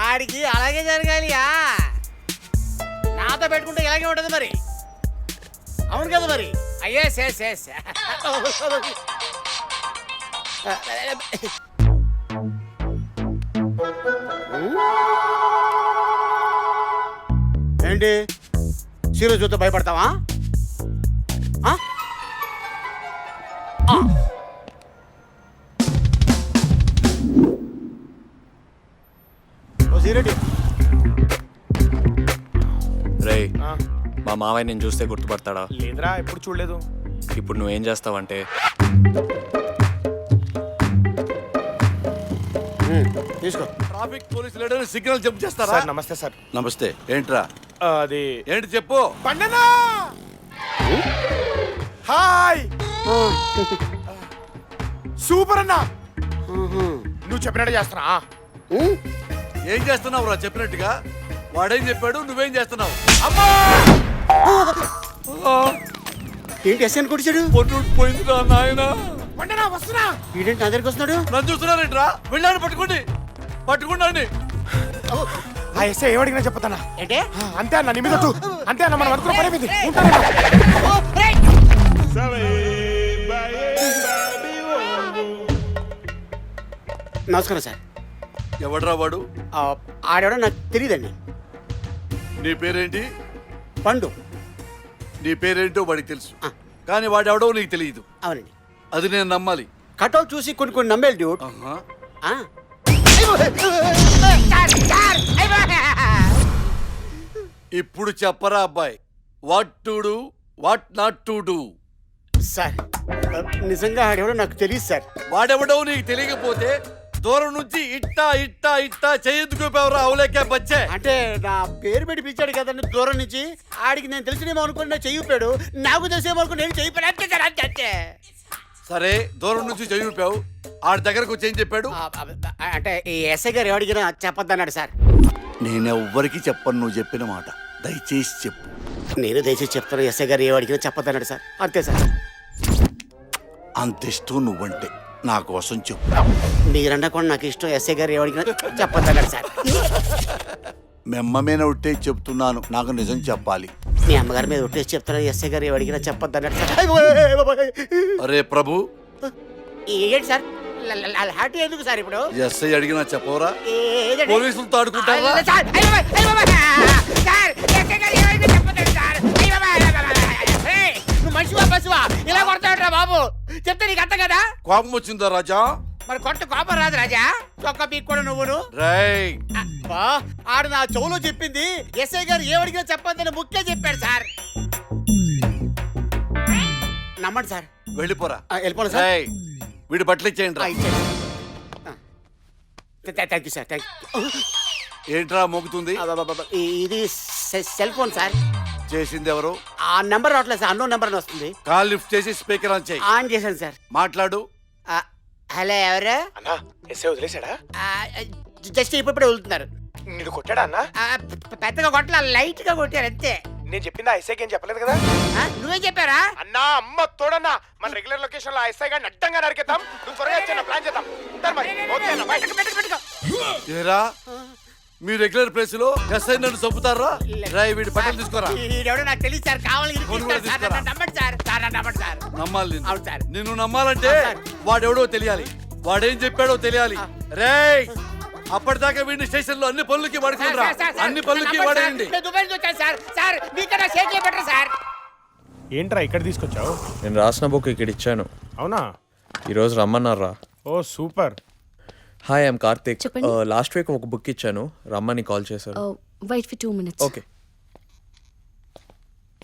ఆడికి అలాగే జరగాలియా. నాతో పెట్టుకుంటే ఇలాగే ఉంటుంది మరి. అవును కదా మరి. అయ్యే సేస్ ఏంటి సీరియస్ చూస్తే భయపడతావా? రేయ్, మా మావయ్య నేను చూస్తే గుర్తుపడతాడా? లేదురా, ఎప్పుడు చూడలేదు. ఇప్పుడు నువ్వేం చేస్తావంటే తీసుకో. ట్రాఫిక్ పోలీసు లేడని సిగ్నల్ జంప్ చేస్తారా? సార్ నమస్తే సార్. నమస్తే. ఏంట్రా? అది ఏంటి చెప్పు. పండనా హాయ్ సూపర్ అన్నా. నువ్వు చెప్పినట్టు చేస్తున్నా. ఏం చేస్తున్నావు రా చెప్పినట్టుగా? వాడేం చెప్పాడు, నువ్వేం చేస్తున్నావు? ఏంటి ఎస్ఎన్ కొడిచాడు? పొన్ను పోయిందిరా నాయన. పండనా వస్తున్నా. వీడేంటి నా దగ్గరికి వస్తున్నాడు? నన్ను చూస్తున్నారేంట్రా? వెళ్ళాను పట్టుకోండి. ఆ ఎస్ఐ ఏమడిగినా చెప్పతానా? ఏంటే? అంతే అన్న, నీ మీద ఒట్టు. అంతే అన్న, మనం అనుకున్న పని మీద నమస్కారం సార్. ఎవడ్రా వాడు? ఆడెవడో నాకు తెలియదండి. నీ పేరేంటి? పండు. నీ పేరేంటో వాడికి తెలుసు, కానీ వాడెవడో నీకు తెలియదు. అవునండి. అది నేను నమ్మాలి. కటౌట్ చూసి కొన్ని నమ్మేది డ్యూట్. ఇప్పుడు చెప్పరా అబ్బాయి, what to do, what not to do? Sir నిజంగా ఆడెవడో నాకు తెలియదు సార్. వాడెవడో నీకు తెలియకపోతే దూరం నుంచి ఇట్టా చెయ్యెత్తుకోపోవరా అవులేకే బచ్చే. అంటే నా పేరు పెట్టి పిలిచాడు కదండి దూరం నుంచి. ఆడికి నేను తెలిసినేమో అనుకుని నేను చెయ్యిపోయాడు, నాకు తెలిసేమో అనుకుని నేను చెయ్యిపోయాడు. అంతే సార్, అంతే. సరే, దూరం నుంచి చెయ్యిపోయావు, ఆడి దగ్గరకు వచ్చి ఏం చెప్పాడు? అంటే ఈ ఎస్ఐ గారు ఎవడిగినా చెప్పొద్దన్నాడు సార్. నేనెవ్వరికి చెప్పను నువ్వు చెప్పిన మాట, దయచేసి చెప్పు. నేను దయచేసి చెప్తాను, ఎస్ఐ గారు ఎవడిగినా చెప్పొద్దన్నాడు సార్. అంతే సార్. అంత ఇష్టం నువ్వంటే నా కోసం చెప్పు. మీరన్నా కూడా నాకు ఇష్టం, ఎస్ఐ గారు ఎవడిగినా చెప్పొద్దన్నాడు సార్. మెమ్మ మీద ఉంటే చెప్తున్నాను, నాకు నిజం చెప్పాలి. మీ అమ్మగారి మీద ఒట్టేసి చెప్తాను, ఎస్ఐ గారు ఎవడిగినా చెప్పొద్దన్నాడు సార్. అరే ప్రభు, ఏంటి సార్ హ్యాపీ ఎందుకు సార్ ఇప్పుడు? ఎస్ఐ అడిగినా చెప్పవరా? ఏదండి? పోలీసులతో ఆడుకుంటావా? నువ్వు మనిషివా పశువా? ఇలా కొడతావుట్రా బాబు, చెప్తే నీకు అర్థం కదా? కోపం వచ్చిందా రాజా? మరి కొట్ట కోపం రాదు రాజా. చొక్క పీక్ కూడా నువ్వును. రేయ్, ఆడు నా చెవులో చెప్పింది ఎస్ఐ గారు ఏవడిగినా చెప్పొద్దని ముఖ్యం చెప్పాడు సార్. నమ్మండి సార్. వెళ్ళిపోరా. వెళ్ళిపోండి సార్. రేయ్, వీడి బట్టలు ఇచ్చేయండి రా. Thank you sir, thank you. ఏంట్రా మోగుతుంది? ఇది సెల్ ఫోన్ సార్. చేసింది ఎవరు? ఆ నెంబర్ రావట్లేదు సార్, అన్నోన్ నెంబర్ అని వస్తుంది. కాల్ లిఫ్ట్ చేసి స్పీకర్ ఆన్ చేయి. ఆన్ చేశాను సార్. మాట్లాడు. హలో, ఎవరు? అన్నా ఎస్ఐ వదిలేశాడా? జస్ట్ ఇప్పుడే వెళ్తున్నారు. నిన్ను కొట్టాడా అన్నా? పెద్దగా కొట్టలా, లైట్ గా కొట్టారు అంతే. నేను చెప్పింది ఆ ఎస్ఐకి ఏం చెప్పలేదు కదా? నువ్వేం చెప్పారా? అన్నా అమ్మ తోడన్నా, మన రెగ్యులర్ లొకేషన్ లో ఆ ఎస్ఐ గారిని అడ్డంగా నరికేద్దాం. నువ్వు త్వరగా వచ్చి ప్లాన్ చేద్దాం. ఉంటారు మరి. ఓకే అన్న, బయటకు. ఏరా, మీ రెగ్యులర్ ప్లేస్ లో ఎస్ఐ నన్ను చంపుతారా? రాయ్, వీడి బట్టలు తీసుకోరా. ఎవడో నాకు తెలియదు సార్, కావాలి నమ్మండి సార్. నమ్మండి సార్. నమ్మాలి నిన్ను. అవును సార్. నిన్ను నమ్మాలంటే వాడెవడో తెలియాలి, వాడేం చెప్పాడో తెలియాలి. రేయ్, అప్పటిదాకా వీడిని స్టేషన్ లో అన్ని పనులకి వాడుకుంటా, అన్ని పనులకి వాడేయండి. ఏంట్రా ఇక్కడ తీసుకొచ్చావు? నేను రాసిన బుక్ ఇక్కడ ఇచ్చాను. అవునా? ఈరోజు రమ్మన్నారా? ఓ సూపర్. Hi, I'm Karthik. చెప్పండి. లాస్ట్ వీక్ ఒక బుక్ ఇచ్చాను, రమ్మని కాల్ చేశారు. Wait for 2 minutes. ఓకే,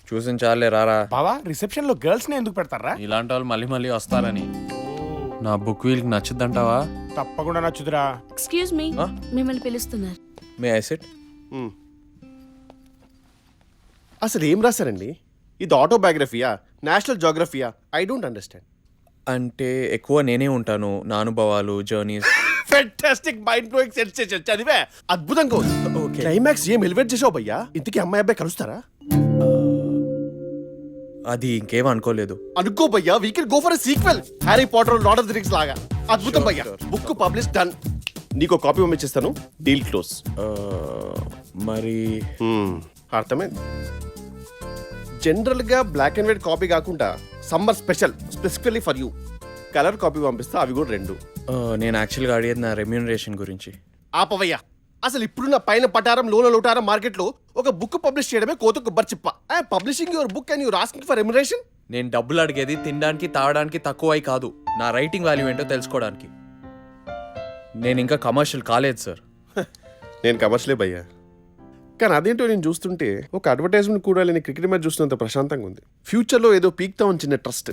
చూసిన చాలే, రారా. బావా, రిసెప్షన్ లో గర్ల్స్ ని ఎందుకు పెడతారా? ఇలాంటి వాళ్ళు మళ్ళీ మళ్ళీ వస్తారని. నా బుక్ వీళ్ళకి నచ్చిద్దంటావా? తప్పకుండా నచ్చుదురా. ఎక్స్క్యూజ్ మీ, మిమ్మల్ని పిలుస్తున్నారు. May I sit? అసలు ఏం రాశారండి? ఇది ఆటోబయోగ్రఫియా, నేషనల్ జోగ్రఫియా? I don't understand. అంటే ఎక్కువ నేనే ఉంటాను, నా అనుభవాలు, journeys. Fantastic, mind blowing sensation. చదివే అద్భుతంగా ఉంది. ఓకే. క్లైమాక్స్ ఏం ఎలివేట్ చేసావు భయ్యా? ఇంతకీ అమ్మాయి అబ్బాయి కలుస్తారా? అది ఇంకేం అనుకోలేదు. అనుకో భయ్యా, we can go for a sequel, Harry Potter, lord of the rings లాగా. అద్భుతం భయ్యా, బుక్ పబ్లిష్ డన్. నీకు కాపీ పంపించేస్తాను, డీల్ క్లోజ్. మరి అర్థమైంది. జనరల్ గా బ్లాక్ అండ్ వైట్ కాపీ కాకుండా summer special specifically for you colour copy పంపిస్తా, అవి కూడా 2. నేను యాక్చువల్గా అడిగేది నా రెమ్యూనరేషన్ గురించి. ఆపవయ్యా, అసలు ఇప్పుడున్న పైన పటారం లోన లోటారం మార్కెట్ లో ఒక బుక్ పబ్లిష్ చేయడమే కోత కొబ్బరి చిప్ప. Publishing your book and you're asking for remuneration. నేను డబ్బులు అడిగేది తినడానికి తాగడానికి తక్కువై కాదు, నా రైటింగ్ వాల్యూ ఏంటో తెలుసుకోవడానికి. నేను ఇంకా కమర్షియల్ కాలేదు సార్. నేను కమర్షియలే భయ్యా, కానీ అదేంటో నేను చూస్తుంటే ఒక అడ్వర్టైజ్మెంట్ కూడా లేని క్రికెట్ మ్యాచ్ చూస్తున్నంత ప్రశాంతంగా ఉంది. ఫ్యూచర్లో ఏదో పీక్తామని చిన్న ట్రస్ట్.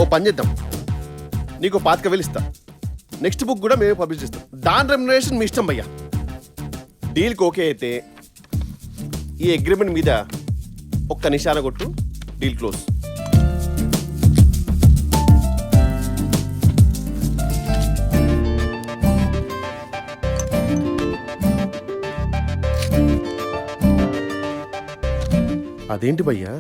ఓ పని చేద్దాం, నీకు 25,000 ఇస్తా. నెక్స్ట్ బుక్ కూడా మేమే పబ్లిష్ చేస్తాం. దాని రెమ్యునరేషన్ మీ ఇష్టం భయ్యా. డీల్కి ఓకే అయితే ఈ అగ్రిమెంట్ మీద ఒక్క నిశాన కొట్టు, డీల్ క్లోజ్. అదేంటి భయ్యా,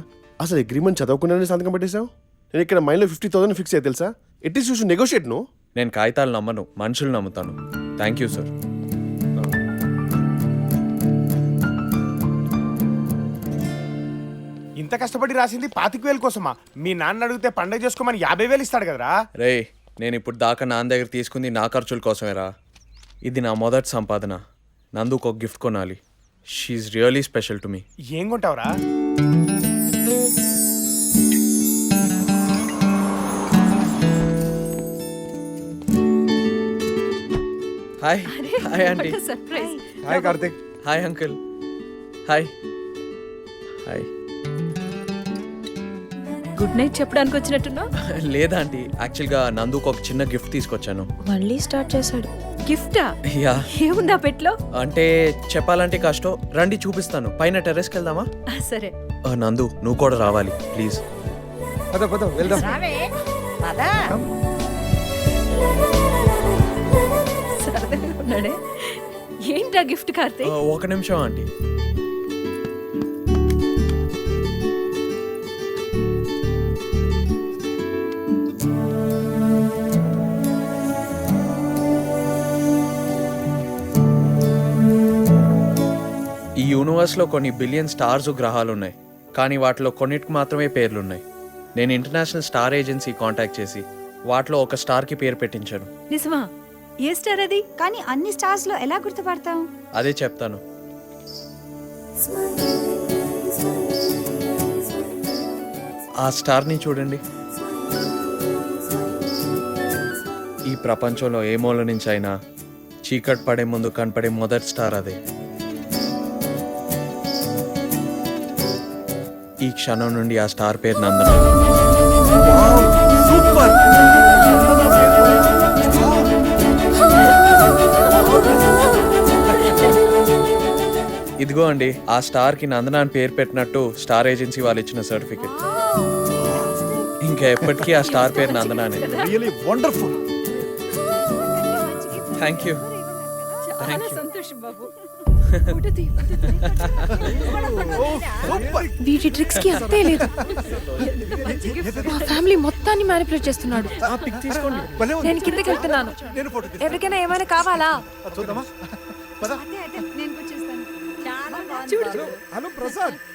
అసలు అగ్రిమెంట్ చదవకుండానే సంతకం పెట్టేశావు? నేను ఇక్కడ మైండ్లో 50,000 ఫిక్స్ అయ్యి తెలుసా. It is you should negotiate. No, నేను కాగితాలు నమ్మను, మనుషులు నమ్ముతాను. Thank you sir. ఇంత కష్టపడి రాసింది 25,000 కోసమా? మీ నాన్న అడిగితే పండగ చేసుకోమని 50,000 ఇస్తాడు కదరా. రే, నేను ఇప్పుడు దాకా నాన్న దగ్గర తీసుకుంది నా ఖర్చుల కోసమేరా. ఇది నా మొదటి సంపాదన. నందుకు ఒక గిఫ్ట్ కొనాలి. She really special to me. ఏం కొంటావురా? Hi hi aunty. Surprise. Hi Karthik. Hi uncle. Hi hi. Good night చెప్పడానికి వచ్చినట్టున్నా. లేదా ఆంటీ, యాక్చువల్గా నందుకు ఒక చిన్న గిఫ్ట్ తీసుకొచ్చాను. మళ్ళీ స్టార్ట్ చేశాడు. గిఫ్టా? యా. ఏముందా పెట్లో? అంటే చెప్పాలంటే కష్టం. రండి చూపిస్తాను. పైన టెర్రస్కి వెళ్దామా? సరే. నందు, నువ్వు కూడా రావాలి ప్లీజ్. పద పద వెళ్దాం. సరదాగా ఉన్నాడే. ఏంటా గిఫ్ట్ కార్తీక్? ఒక నిమిషం ఆంటీ. ఈ యూనివర్స్లో కొన్ని బిలియన్ స్టార్స్ గ్రహాలు ఉన్నాయి, కానీ వాటిలో కొన్నిటికి మాత్రమే పేర్లున్నాయి. నేను ఇంటర్నేషనల్ స్టార్ ఏజెన్సీ కాంటాక్ట్ చేసి వాటిలో ఒక స్టార్కి పేరు పెట్టించాను. నిజమా? ఏ స్టార్ అది? కానీ అన్ని స్టార్స్ లో ఎలా గుర్తుపడతాం? అదే చెప్తాను. ఆ స్టార్ని చూడండి. ఈ ప్రపంచంలో ఏ మూల నుంచి అయినా చీకటి పడే ముందు కనపడే మొదటి స్టార్ అదే. ఈ క్షణం నుండి ఆ స్టార్ పేరు నందన. సూపర్. ఇదిగో అండి, ఆ స్టార్ కి నందన అని పేరు పెట్టినట్టు స్టార్ ఏజెన్సీ వాళ్ళు ఇచ్చిన సర్టిఫికెట్. ఇంకా ఎప్పటికీ ఆ స్టార్ పేరు నందనానే. Really wonderful. Thank you. చాలా సంతోషం బాబు. వీటి ట్రిక్స్ కి అంతే లేదు. మా ఫ్యామిలీ మొత్తాన్ని మ్యానిపులేట్ చేస్తున్నాడు. నేను కిందకి వెళ్తున్నాను. ఎవరికైనా ఏమైనా కావాలా? నేను వచ్చేస్తాను. చూడు. హలో ప్రసాద్.